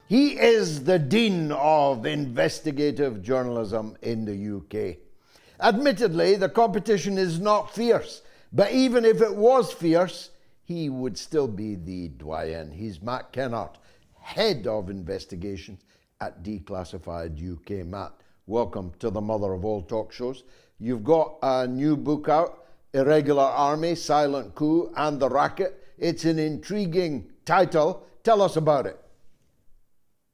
He is the Dean of Investigative Journalism in the UK. Admittedly, the competition is not fierce, but even if it was fierce, he would still be the doyen. He's Matt Kennard, Head of Investigations at Declassified UK. Matt, welcome to the mother of all talk shows. You've got a new book out, Irregular Army, Silent Coup, and the Racket. It's an intriguing title. Tell us about it.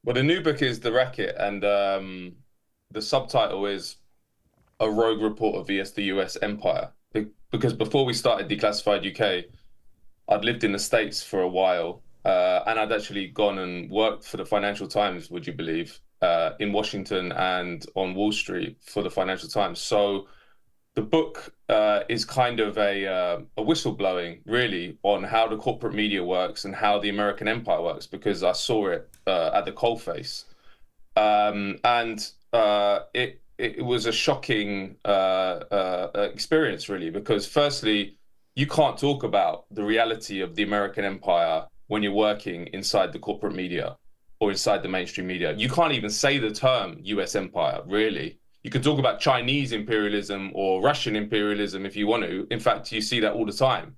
Well, the new book is The Racket, and the subtitle is A Rogue Reporter vs. the US Empire. Because before we started Declassified UK, I'd lived in the States for a while, and I'd actually gone and worked for the Financial Times, would you believe, in Washington and on Wall Street for the Financial Times. So the book is kind of a whistleblowing, really, on how the corporate media works and how the American empire works, because I saw it at the coalface. It was a shocking experience, really, because firstly, you can't talk about the reality of the American empire when you're working inside the corporate media or inside the mainstream media. You can't even say the term US empire, really. You can talk about Chinese imperialism or Russian imperialism if you want to. In fact, you see that all the time.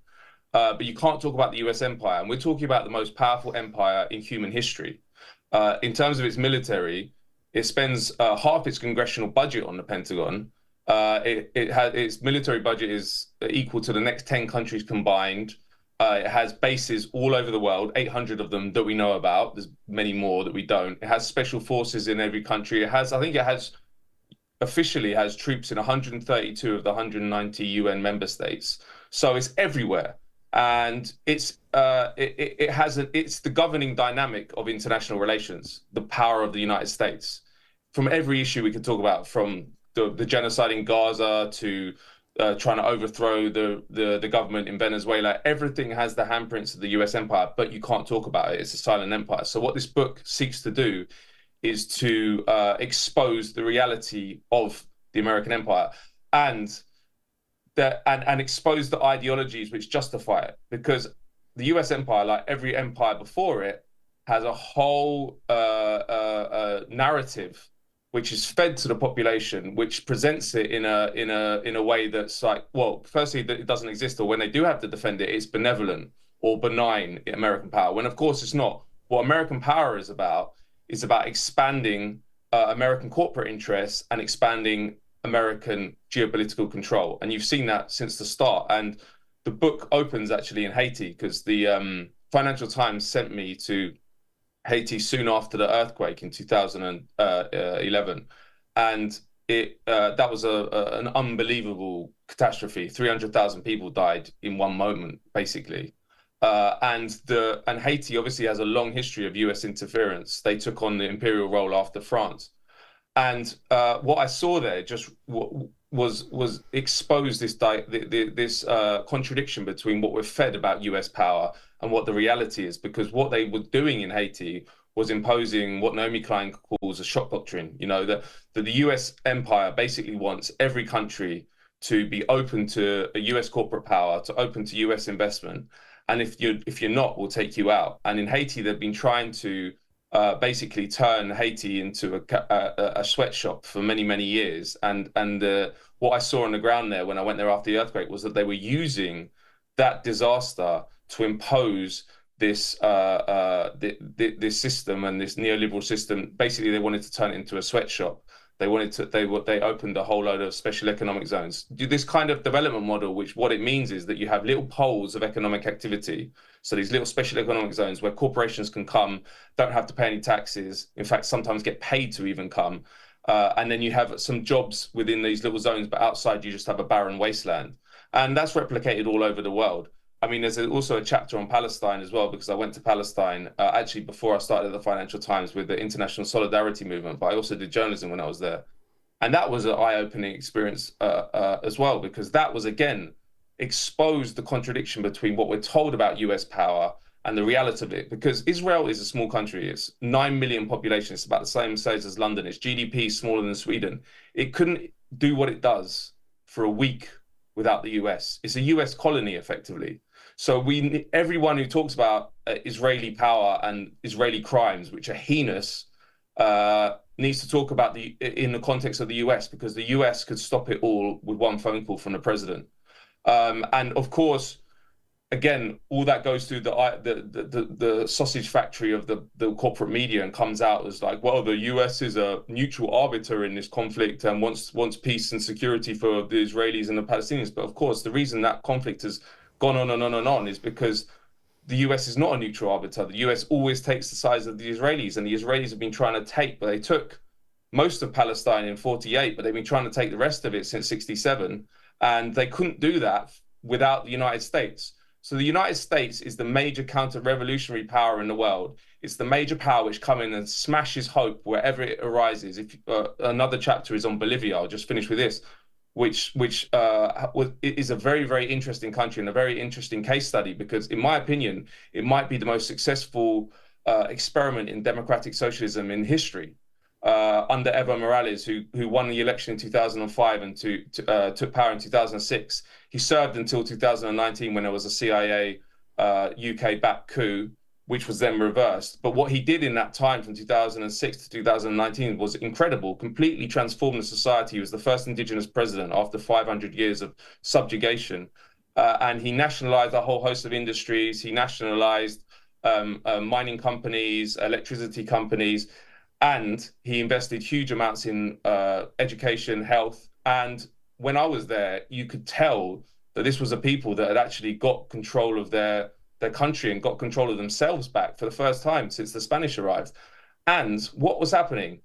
But you can't talk about the US empire. And we're talking about the most powerful empire in human history. In terms of its military, it spends half its congressional budget on the Pentagon. Its military budget is equal to the next 10 countries combined. It has bases all over the world, 800 of them that we know about. There's many more that we don't. It has special forces in every country. I think it has officially has troops in 132 of the 190 UN member states. So it's everywhere. And it's the governing dynamic of international relations, the power of the United States. From every issue we can talk about, from the genocide in Gaza to trying to overthrow the government in Venezuela, everything has the handprints of the US empire, but you can't talk about it. It's a silent empire. So what this book seeks to do is to expose the reality of the American empire and expose the ideologies which justify it. Because the US empire, like every empire before it, has a whole narrative which is fed to the population, which presents it in a way that's like, well, firstly, that it doesn't exist, or when they do have to defend it, it's benevolent or benign American power, when of course it's not. What American power is about expanding American corporate interests and expanding American geopolitical control. And you've seen that since the start. And the book opens actually in Haiti, because the Financial Times sent me to Haiti soon after the earthquake in 2011. And that was an unbelievable catastrophe. 300,000 people died in one moment, basically. And Haiti obviously has a long history of US interference. They took on the imperial role after France. And what I saw there just was exposed this contradiction between what we're fed about US power and what the reality is. Because what they were doing in Haiti was imposing what Naomi Klein calls a shock doctrine. You know, that the US empire basically wants every country to be open to a US corporate power, to open to US investment. And if you're not, we'll take you out. And in Haiti, they've been trying to basically turn Haiti into a sweatshop for many, many years. And what I saw on the ground there when I went there after the earthquake was that they were using that disaster to impose this this system and this neoliberal system. Basically, they wanted to turn it into a sweatshop. They opened a whole load of special economic zones. Do this kind of development model, which what it means is that you have little poles of economic activity. So these little special economic zones where corporations can come, don't have to pay any taxes. In fact, sometimes get paid to even come. And then you have some jobs within these little zones, but outside you just have a barren wasteland. And that's replicated all over the world. I mean, there's also a chapter on Palestine as well, because I went to Palestine actually before I started the Financial Times with the International Solidarity Movement, but I also did journalism when I was there. And that was an eye-opening experience as well, because that was, again, exposed the contradiction between what we're told about US power and the reality of it. Because Israel is a small country. It's 9 million population. It's about the same size as London. Its GDP is smaller than Sweden. It couldn't do what it does for a week without the US. It's a US colony, effectively. So everyone who talks about Israeli power and Israeli crimes, which are heinous, needs to talk about in the context of the US, because the US could stop it all with one phone call from the president. And of course, again, all that goes through the sausage factory of the corporate media and comes out as like, well, the US is a neutral arbiter in this conflict and wants peace and security for the Israelis and the Palestinians. But of course, the reason that conflict has gone on and on and on is because the US is not a neutral arbiter. The US always takes the side of the Israelis, and the Israelis have been trying to take, but they took most of Palestine in 48, but they've been trying to take the rest of it since 67, and they couldn't do that without the United States. So the United States is the major counter-revolutionary power in the world. It's the major power which comes in and smashes hope wherever it arises. If another chapter is on Bolivia, I'll just finish with this, which is a very, very interesting country and a very interesting case study, because in my opinion, it might be the most successful experiment in democratic socialism in history. Under Evo Morales, who won the election in 2005 and took power in 2006. He served until 2019 when there was a CIA UK-backed coup, which was then reversed. But what he did in that time from 2006 to 2019 was incredible, completely transformed the society. He was the first indigenous president after 500 years of subjugation. And he nationalized a whole host of industries. He nationalized mining companies, electricity companies, and he invested huge amounts in education, health. And when I was there, you could tell that this was a people that had actually got control of their country and got control of themselves back for the first time since the Spanish arrived. And what was happening?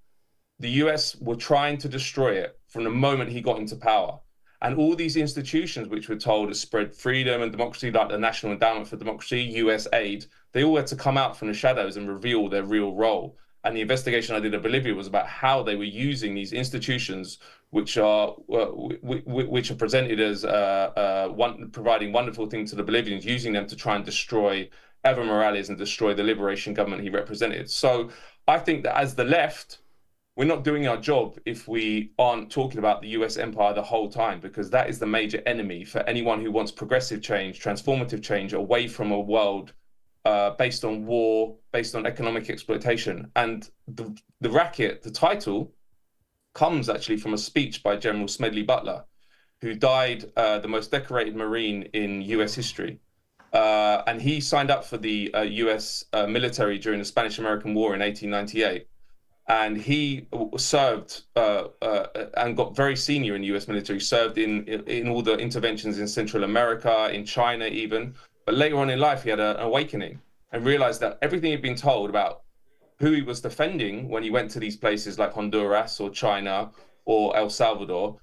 The US were trying to destroy it from the moment he got into power. And all these institutions which were told to spread freedom and democracy, like the National Endowment for Democracy, US Aid, they all had to come out from the shadows and reveal their real role. And the investigation I did at Bolivia was about how they were using these institutions, which are presented as providing wonderful things to the Bolivians, using them to try and destroy Evo Morales and destroy the liberation government he represented. So I think that as the left, we're not doing our job if we aren't talking about the US empire the whole time, because that is the major enemy for anyone who wants progressive change, transformative change away from a world based on war, based on economic exploitation. And the Racket, the title, comes actually from a speech by General Smedley Butler, who died the most decorated Marine in US history. And he signed up for the US military during the Spanish-American War in 1898. And he served and got very senior in the US military, served in all the interventions in Central America, in China even. But later on in life, he had an awakening and realized that everything he'd been told about who he was defending when he went to these places like Honduras or China or El Salvador,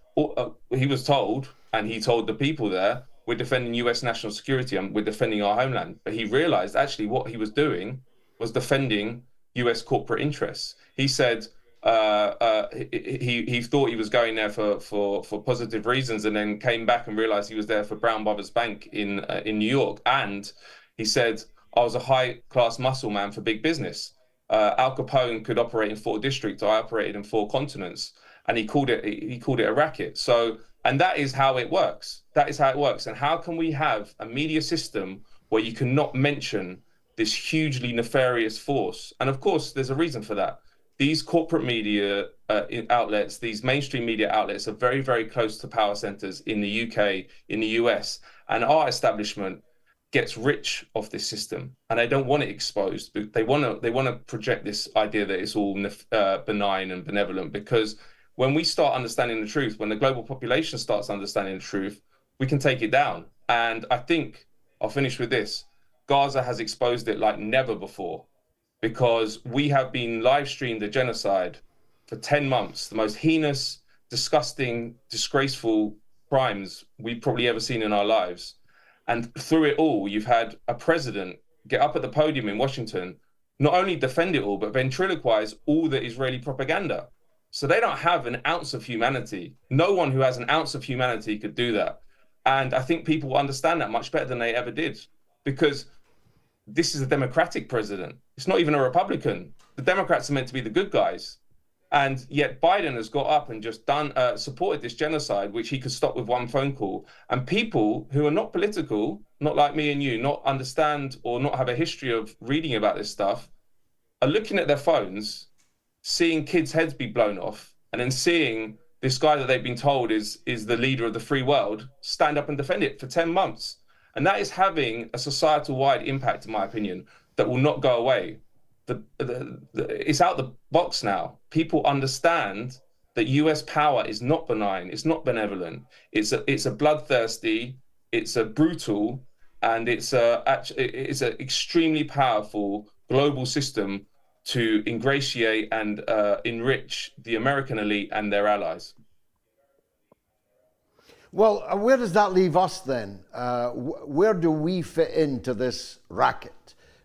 he was told, and he told the people there, we're defending US national security and we're defending our homeland. But he realized actually what he was doing was defending US corporate interests. He said he thought he was going there for positive reasons, and then came back and realized he was there for Brown Brothers Bank in New York. And he said, I was a high-class muscle man for big business. Al Capone could operate in 4 districts. I operated in 4 continents, and he called it a racket. So, and that is how it works. That is how it works. And how can we have a media system where you cannot mention this hugely nefarious force? And of course, there's a reason for that. These corporate media outlets, these mainstream media outlets, are very, very close to power centers in the UK, in the US, and our establishment gets rich off this system, and they don't want it exposed. But they want to project this idea that it's all benign and benevolent, because when we start understanding the truth, when the global population starts understanding the truth, we can take it down. And I think I'll finish with this: Gaza has exposed it like never before, because we have been live streamed a genocide for 10 months, the most heinous, disgusting, disgraceful crimes we've probably ever seen in our lives. And through it all, you've had a president get up at the podium in Washington, not only defend it all, but ventriloquize all the Israeli propaganda. So they don't have an ounce of humanity. No one who has an ounce of humanity could do that. And I think people understand that much better than they ever did, because this is a Democratic president. It's not even a Republican. The Democrats are meant to be the good guys. And yet Biden has got up and just supported this genocide, which he could stop with one phone call. And people who are not political, not like me and you, not understand or not have a history of reading about this stuff, are looking at their phones, seeing kids' heads be blown off, and then seeing this guy that they've been told is the leader of the free world stand up and defend it for 10 months. And that is having a societal-wide impact, in my opinion, that will not go away. It's out the box now. People understand that US power is not benign, it's not benevolent. It's a bloodthirsty, it's a brutal, and it's an extremely powerful global system to ingratiate and enrich the American elite and their allies. Well, where does that leave us then? Where do we fit into this racket?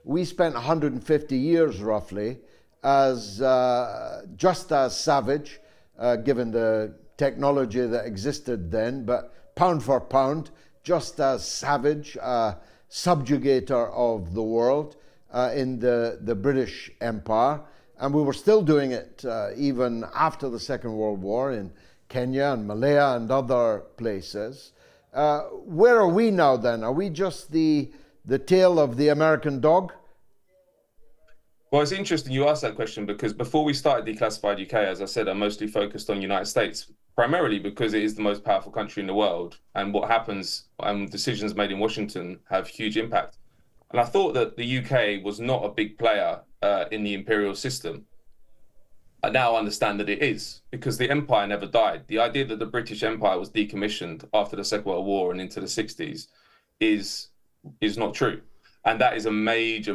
We spent 150 years roughly as just as savage, given the technology that existed then, but pound for pound, just as savage, subjugator of the world in the British Empire. And we were still doing it even after the Second World War in Kenya and Malaya and other places. Where are we now then? Are we just the tail of the American dog? Well, it's interesting you asked that question, because before we started Declassified UK, as I said, I mostly focused on United States, primarily because it is the most powerful country in the world, and what happens and decisions made in Washington have huge impact. And I thought that the UK was not a big player in the imperial system. I now understand that it is, because the empire never died. The idea that the British Empire was decommissioned after the Second World War and into the 60s is not true. And that is a major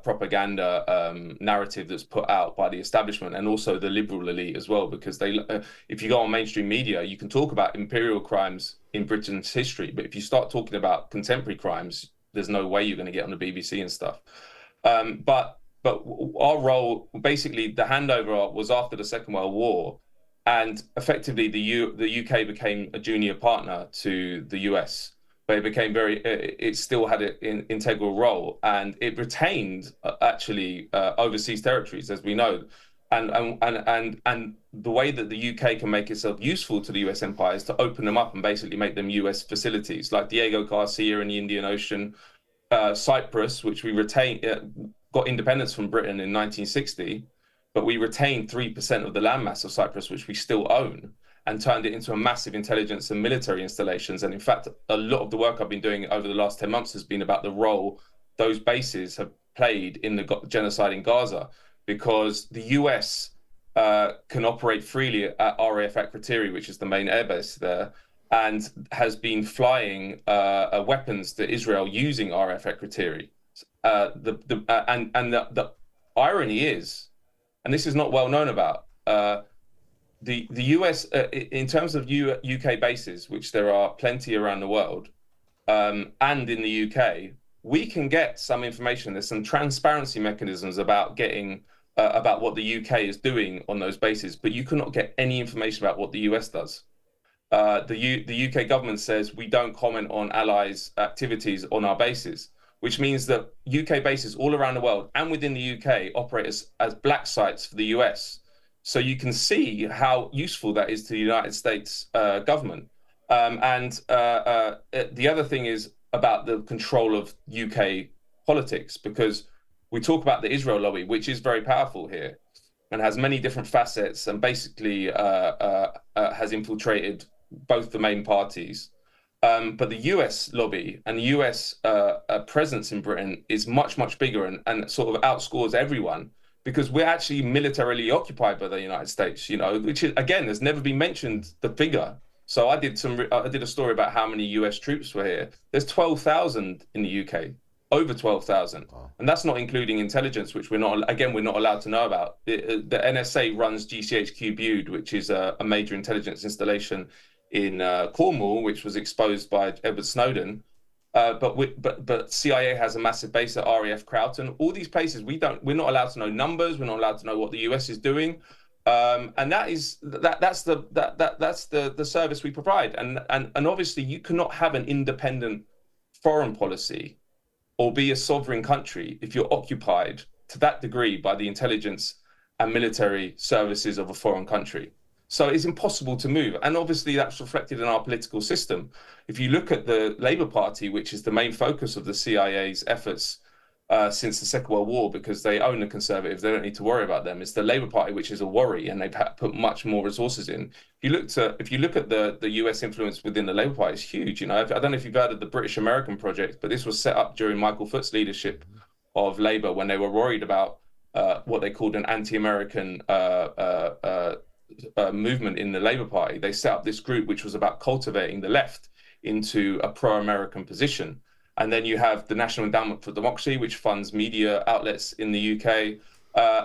propaganda narrative that's put out by the establishment and also the liberal elite as well, because if you go on mainstream media, you can talk about imperial crimes in Britain's history, but if you start talking about contemporary crimes, there's no way you're going to get on the BBC and stuff. But our role, basically, the handover was after the Second World War, and effectively the UK became a junior partner to the US. But it became it still had an integral role, and it retained actually overseas territories, as we know, and the way that the UK can make itself useful to the US empire is to open them up and basically make them US facilities, like Diego Garcia in the Indian Ocean, Cyprus, which we got independence from Britain in 1960, but we retained 3% of the landmass of Cyprus, which we still own, and turned it into a massive intelligence and military installations. And in fact, a lot of the work I've been doing over the last 10 months has been about the role those bases have played in the genocide in Gaza, because the US can operate freely at RAF Akrotiri, which is the main airbase there, and has been flying weapons to Israel using RAF Akrotiri. The irony is, and this is not well known about, the US, in terms of UK bases, which there are plenty around the world, and in the UK, we can get some information. There's some transparency mechanisms about getting about what the UK is doing on those bases, but you cannot get any information about what the US does. The UK government says we don't comment on allies' activities on our bases, which means that UK bases all around the world and within the UK operate as black sites for the US. So you can see how useful that is to the United States government. The other thing is about the control of UK politics, because we talk about the Israel lobby, which is very powerful here and has many different facets, and basically has infiltrated both the main parties. But the US lobby and the US presence in Britain is much bigger and sort of outscores everyone, because we're actually militarily occupied by the United States, which is, again, has never been mentioned, the figure. So I did a story about how many US troops were here. There's 12,000 in the UK, over 12,000. Wow. And that's not including intelligence, which we're not allowed to know about. The NSA runs GCHQ Bude, which is a major intelligence installation in Cornwall, which was exposed by Edward Snowden. But CIA has a massive base at RAF Croughton. All these places, we're not allowed to know numbers. We're not allowed to know what the US is doing, and that's the service we provide. And obviously, you cannot have an independent foreign policy or be a sovereign country if you're occupied to that degree by the intelligence and military services of a foreign country. So it's impossible to move. And obviously that's reflected in our political system. If you look at the Labour Party, which is the main focus of the CIA's efforts since the Second World War, because they own the Conservatives, they don't need to worry about them. It's the Labour Party which is a worry, and they've put much more resources in. If you look at the US influence within the Labour Party, it's huge. I don't know if you've heard of the British American Project, but this was set up during Michael Foot's leadership of Labour when they were worried about what they called an anti-American movement in the Labour Party. They set up this group which was about cultivating the left into a pro-American position. And then you have the National Endowment for Democracy, which funds media outlets in the UK.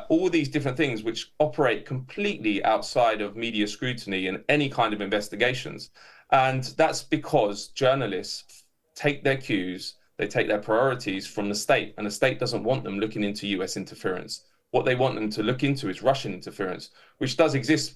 All these different things which operate completely outside of media scrutiny and any kind of investigations. And that's because journalists take their cues, they take their priorities from the state, and the state doesn't want them looking into US interference. What they want them to look into is Russian interference, which does exist,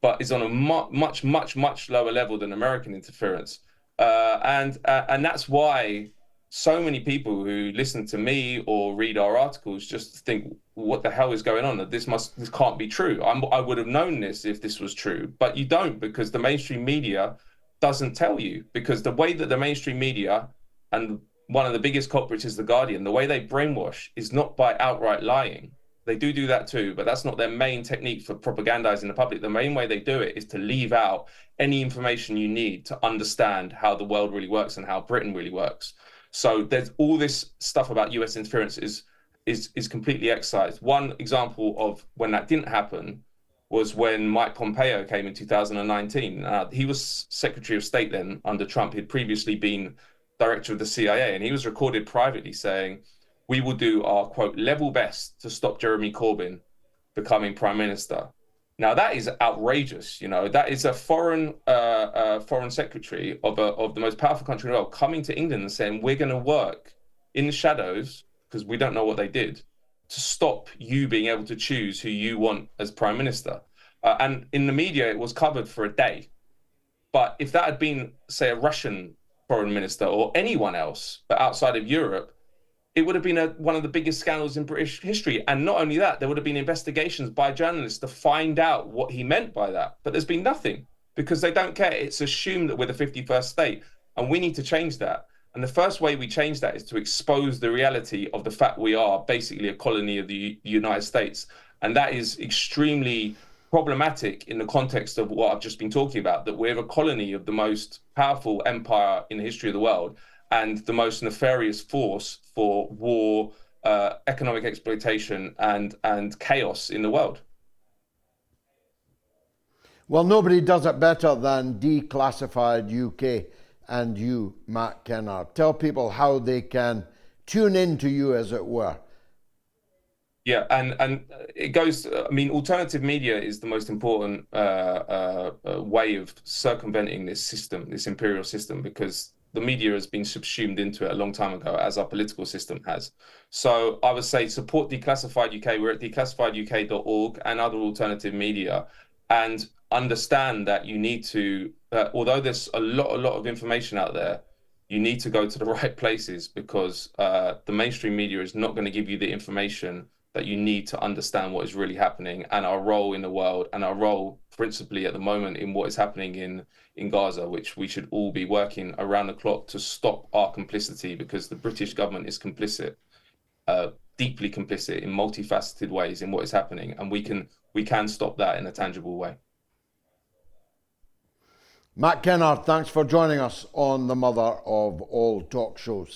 but is on a much lower level than American interference. And that's why so many people who listen to me or read our articles just think, what the hell is going on? This can't be true. I would have known this if this was true, but you don't, because the mainstream media doesn't tell you. Because the way that the mainstream media, and one of the biggest culprits is The Guardian, the way they brainwash is not by outright lying. They do that too, but that's not their main technique for propagandizing the public. The main way they do it is to leave out any information you need to understand how the world really works and how Britain really works. So there's all this stuff about US interference is completely excised. One example of when that didn't happen was when Mike Pompeo came in 2019. He was Secretary of State then under Trump. He'd previously been director of the CIA, and he was recorded privately saying, "We will do our, quote, level best to stop Jeremy Corbyn becoming prime minister." Now that is outrageous. That is a foreign secretary of the most powerful country in the world coming to England and saying, "We're going to work in the shadows, because we don't know what they did, to stop you being able to choose who you want as prime minister." And in the media, it was covered for a day. But if that had been, say, a Russian foreign minister or anyone else, but outside of Europe, it would have been one of the biggest scandals in British history. And not only that, there would have been investigations by journalists to find out what he meant by that. But there's been nothing, because they don't care. It's assumed that we're the 51st state, and we need to change that. And the first way we change that is to expose the reality of the fact we are basically a colony of the United States. And that is extremely problematic in the context of what I've just been talking about, that we're a colony of the most powerful empire in the history of the world, and the most nefarious force for war, economic exploitation, and chaos in the world. Well, nobody does it better than Declassified UK and you, Matt Kennard. Tell people how they can tune into you, as it were. Yeah, and it goes, alternative media is the most important way of circumventing this system, this imperial system, because the media has been subsumed into it a long time ago, as our political system has. So I would say support Declassified UK. We're at declassifieduk.org and other alternative media, and understand that you need to, although there's a lot of information out there, you need to go to the right places, because the mainstream media is not going to give you the information that you need to understand what is really happening and our role in the world, and our role principally at the moment in what is happening in Gaza, which we should all be working around the clock to stop our complicity, because the British government is complicit, deeply complicit in multifaceted ways in what is happening, and we can stop that in a tangible way. Matt Kennard, thanks for joining us on the mother of all talk shows.